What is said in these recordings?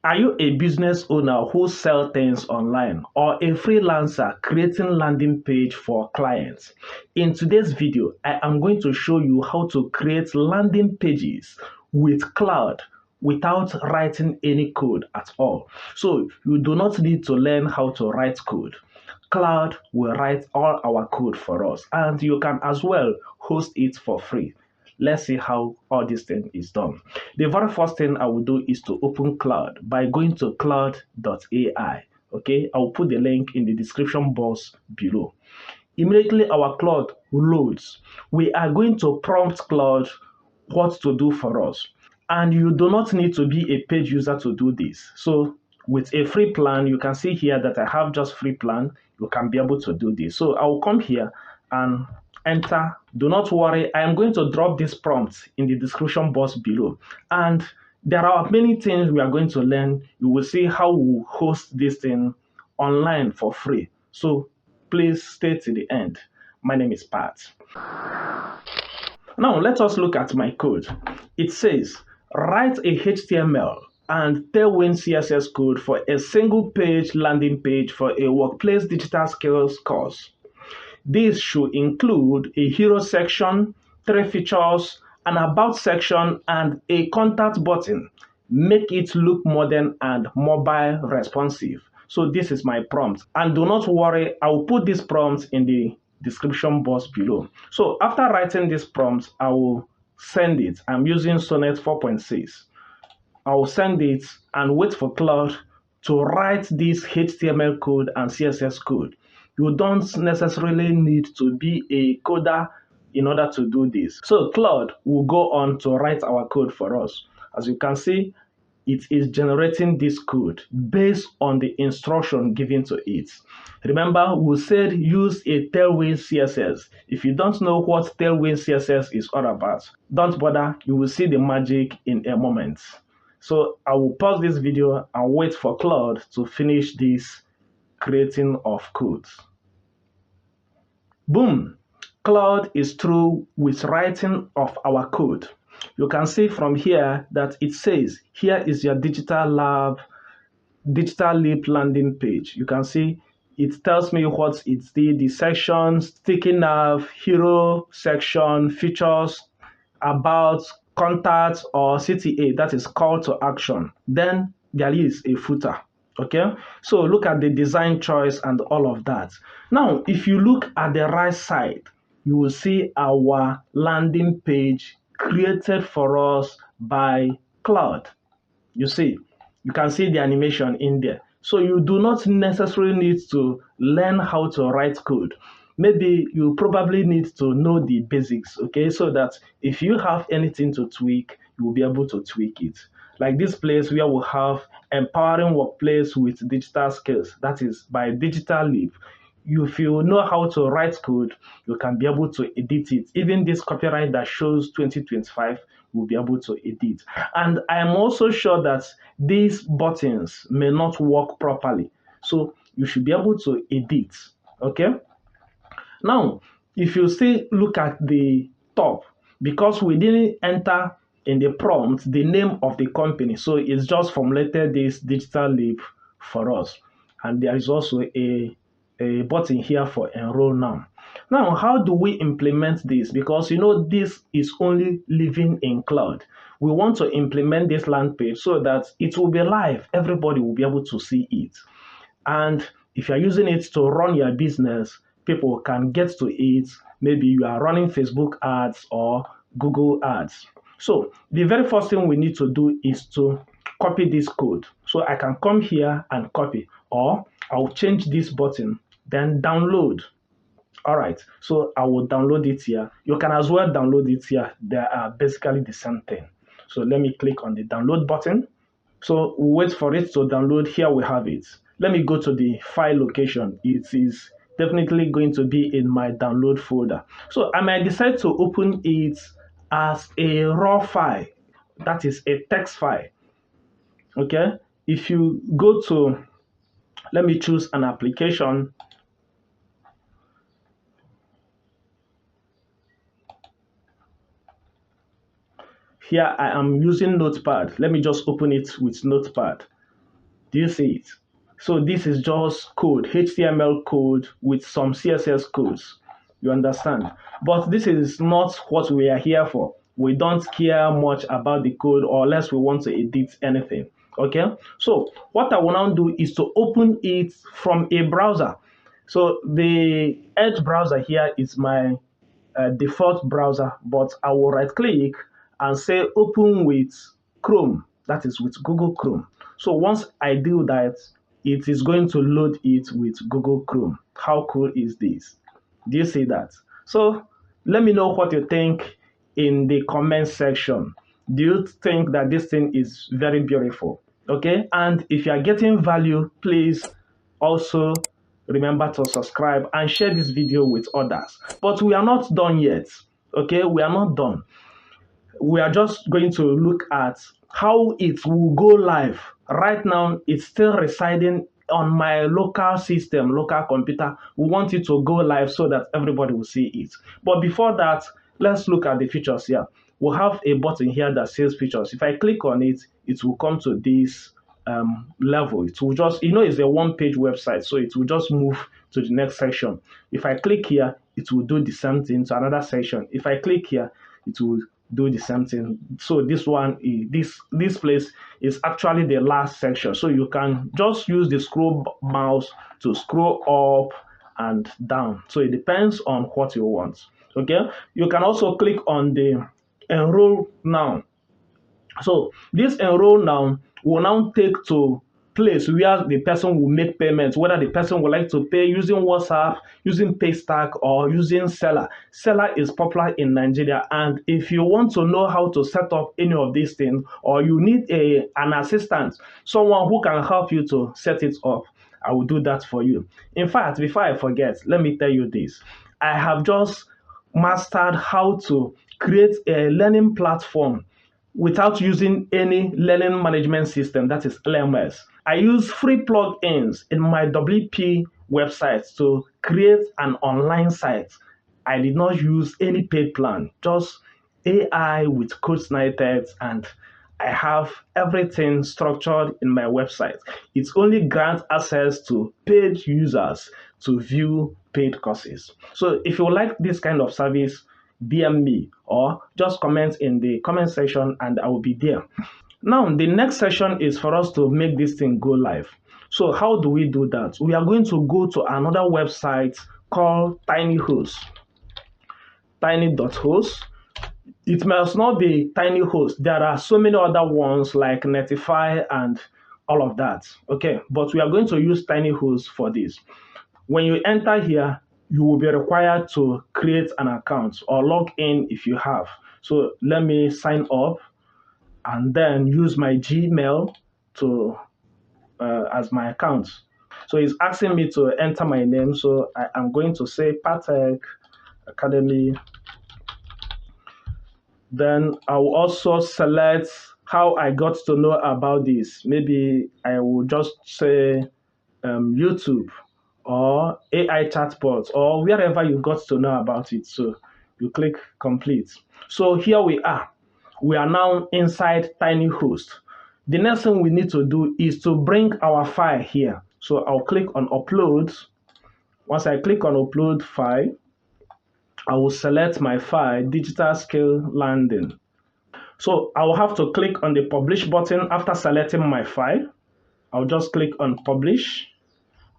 Are you a business owner who sells things online or a freelancer creating landing page for clients? In today's video, I am going to show you how to create landing pages with Claude without writing any code at all. So you do not need to learn how to write code. Claude will write all our code for us, and you can as well host it for free. Let's see how all this thing is done. The very first thing I will do is to open Claude by going to Claude AI. Okay, I will put the link in the description box below. Immediately our Claude loads, we are going to prompt Claude what to do for us. And you do not need to be a paid user to do this. So with a free plan, you can see here that I have just free plan. You can be able to do this. So I will come here and enter. Do not worry, I am going to drop this prompt in the description box below. And there are many things we are going to learn. You will see how we host this thing online for free. So please stay to the end. My name is Pat. Now let us look at my code. It says, write a HTML and Tailwind CSS code for a single page landing page for a workplace digital skills course. This should include a hero section, 3 features, an about section, and a contact button. Make it look modern and mobile responsive. So this is my prompt. And do not worry, I will put this prompt in the description box below. So after writing this prompt, I will send it. I'm using Sonnet 4.6. I will send it and wait for Claude to write this HTML code and CSS code. You don't necessarily need to be a coder in order to do this. So Claude will go on to write our code for us. As you can see, it is generating this code based on the instruction given to it. Remember, we said use a Tailwind CSS. If you don't know what Tailwind CSS is all about, don't bother, you will see the magic in a moment. So I will pause this video and wait for Claude to finish this creating of codes. Boom! Claude is through with writing of our code. You can see from here that it says, here is your digital lab landing page. You can see it tells me what it's the sections, sticky nav, hero section, features, about, contact, or CTA, that is call to action. Then there is a footer. Okay, so look at the design choice and all of that. Now, if you look at the right side, you will see our landing page created for us by Claude. You see, you can see the animation in there. So you do not necessarily need to learn how to write code. Maybe you probably need to know the basics, okay? So that if you have anything to tweak, you will be able to tweak it. Like this place where we have empowering workplace with digital skills, that is by Digital Leap. If you know how to write code, you can be able to edit it. Even this copyright that shows 2025, will be able to edit. And I'm also sure that these buttons may not work properly. So you should be able to edit, okay? Now, if you still look at the top, because we didn't enter in the prompt the name of the company, so it's just formulated this Digital Leap for us. And there is also a button here for enroll now. Now, how do we implement this? Because you know this is only living in Claude. We want to implement this land page so that it will be live. Everybody will be able to see it. And if you're using it to run your business, people can get to it. Maybe you are running Facebook ads or Google ads. So the very first thing we need to do is to copy this code. So I can come here and copy, or I'll change this button, then download. All right, so I will download it here. You can as well download it here. They are basically the same thing. So let me click on the download button. So we'll wait for it to download. Here we have it. Let me go to the file location. It is definitely going to be in my download folder. So I might decide to open it as a raw file. That is a text file. Okay, if you go to, let me choose an application. Here I am using Notepad. Let me just open it with Notepad. Do you see it? So this is just code, HTML code with some CSS codes. You understand? But this is not what we are here for. We don't care much about the code unless we want to edit anything. Okay? So what I will now do is to open it from a browser. So the Edge browser here is my default browser, but I will right click and say open with Chrome, that is with Google Chrome. So once I do that, it is going to load it with Google Chrome. How cool is this? Do you see that? So let me know what you think in the comment section. Do you think that this thing is very beautiful? Okay, and if you are getting value, please also remember to subscribe and share this video with others. But we are not done yet. Okay, we are not done. We are just going to look at how it will go live. Right now, it's still residing on my local system, local computer. We want it to go live so that everybody will see it. But before that, let's look at the features here. We'll have a button here that says features. If I click on it, it will come to this level. It will just, it's a one-page website, so it will just move to the next section. If I click here, it will do the same thing to another section. If I click here, it will do the same thing. So this one, this place is actually the last section. So you can just use the scroll mouse to scroll up and down. So it depends on what you want. Okay. You can also click on the enroll now. So this enroll now will now take to place where the person will make payments, whether the person would like to pay using WhatsApp, using Paystack, or using Seller. Seller is popular in Nigeria, and if you want to know how to set up any of these things, or you need an assistant, someone who can help you to set it up, I will do that for you. In fact, before I forget, let me tell you this. I have just mastered how to create a learning platform without using any learning management system, that is LMS. I use free plugins in my WP website to create an online site. I did not use any paid plan, just AI with code snippets, and I have everything structured in my website. It only grants access to paid users to view paid courses. So if you like this kind of service, DM me or just comment in the comment section and I will be there. Now, the next session is for us to make this thing go live. So how do we do that? We are going to go to another website called TinyHost. Tiny.host. It must not be TinyHost. There are so many other ones like Netlify and all of that. Okay, but we are going to use TinyHost for this. When you enter here, you will be required to create an account or log in if you have. So let me sign up and then use my Gmail to as my account. So it's asking me to enter my name. So I am going to say Patech Academy. Then I will also select how I got to know about this. Maybe I will just say YouTube or AI chatbot or wherever you got to know about it. So you click complete. So here we are. We are now inside TinyHost. The next thing we need to do is to bring our file here. So I'll click on upload. Once I click on upload file, I will select my file, digital scale landing. So I will have to click on the publish button after selecting my file. I'll just click on publish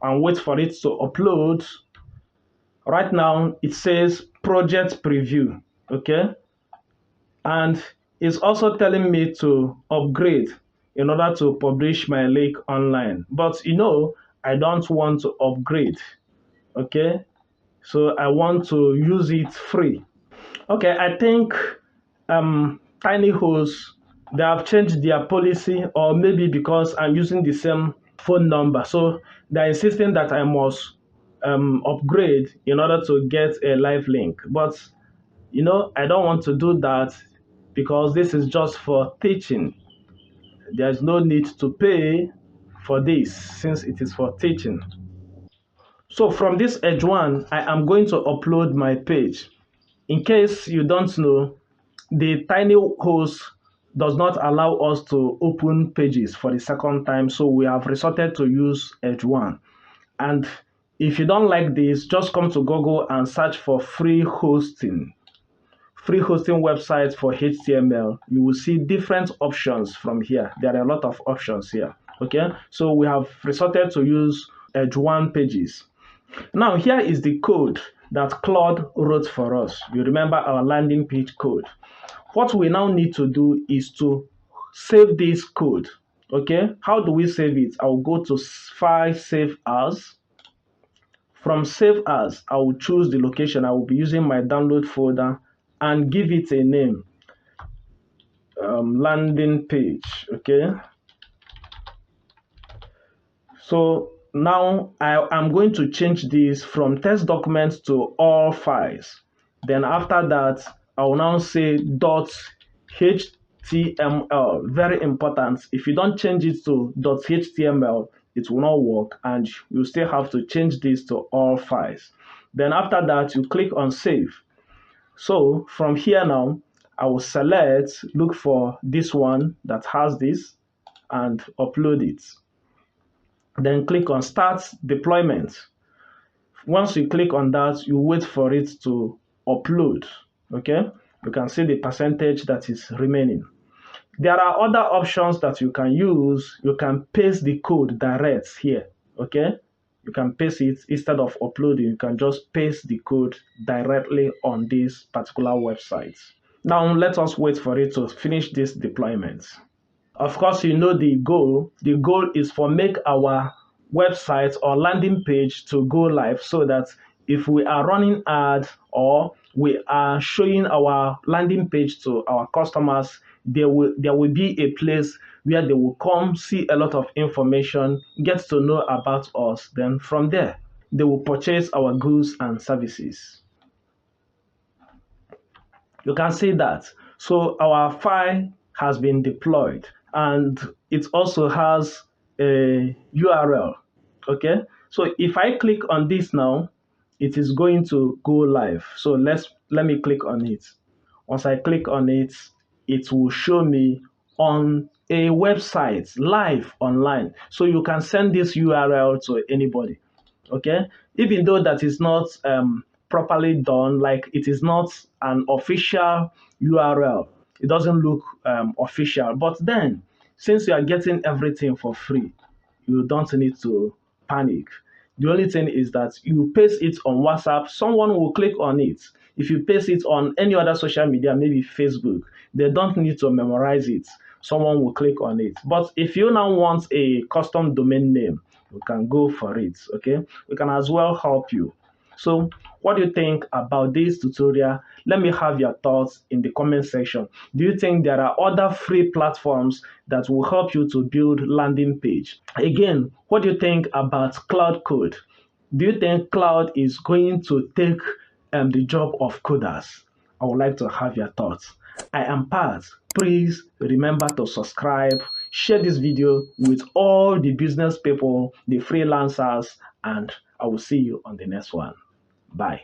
and wait for it to upload. Right now, it says project preview, okay? And it's also telling me to upgrade in order to publish my link online. But I don't want to upgrade, okay? So I want to use it free. Okay, I think TinyHost, they have changed their policy, or maybe because I'm using the same phone number. So they're insisting that I must upgrade in order to get a live link. But, I don't want to do that because this is just for teaching. There's no need to pay for this since it is for teaching. So from this Edge one, I am going to upload my page. In case you don't know, the TinyHost does not allow us to open pages for the second time, so we have resorted to use Edge One. And if you don't like this, just come to Google and search for free hosting websites for HTML. You will see different options from here. There are a lot of options here. Okay, so we have resorted to use Edge One pages. Now, here is the code that Claude wrote for us. You remember our landing page code. What we now need to do is to save this code. Okay, how do we save it? I'll go to File, Save As. From Save As, I will choose the location. I will be using my download folder and give it a name, landing page. Okay, so now I am going to change this from text documents to all files. Then after that, I will now say .html. Very important. If you don't change it to .html, it will not work, and you still have to change this to all files. Then after that, you click on Save. So from here now, I will select, look for this one that has this, and upload it. Then click on Start Deployment. Once you click on that, you wait for it to upload. Okay, you can see the percentage that is remaining. There are other options that you can use. You can paste the code direct here. Okay, you can paste it instead of uploading. You can just paste the code directly on this particular website. Now let us wait for it to finish this deployment. Of course, you know the goal. The goal is for make our website or landing page to go live, so that if we are running ads or we are showing our landing page to our customers, there will be a place where they will come see a lot of information, get to know about us. Then from there, they will purchase our goods and services. You can see that. So our file has been deployed, and it also has a URL. Okay, so if I click on this now, it is going to go live. So let me click on it. Once I click on it, it will show me on a website live online. So you can send this URL to anybody. Okay, even though that is not properly done, like it is not an official URL, it doesn't look official, but then since you are getting everything for free, you don't need to panic. The only thing is that you paste it on WhatsApp, someone will click on it. If you paste it on any other social media, maybe Facebook, they don't need to memorize it. Someone will click on it. But if you now want a custom domain name, you can go for it. Okay, we can as well help you. So what do you think about this tutorial? Let me have your thoughts in the comment section. Do you think there are other free platforms that will help you to build landing page? Again, what do you think about Cloud Code? Do you think Cloud is going to take the job of coders? I would like to have your thoughts. I am Pat. Please remember to subscribe, share this video with all the business people, the freelancers, and I will see you on the next one. Bye.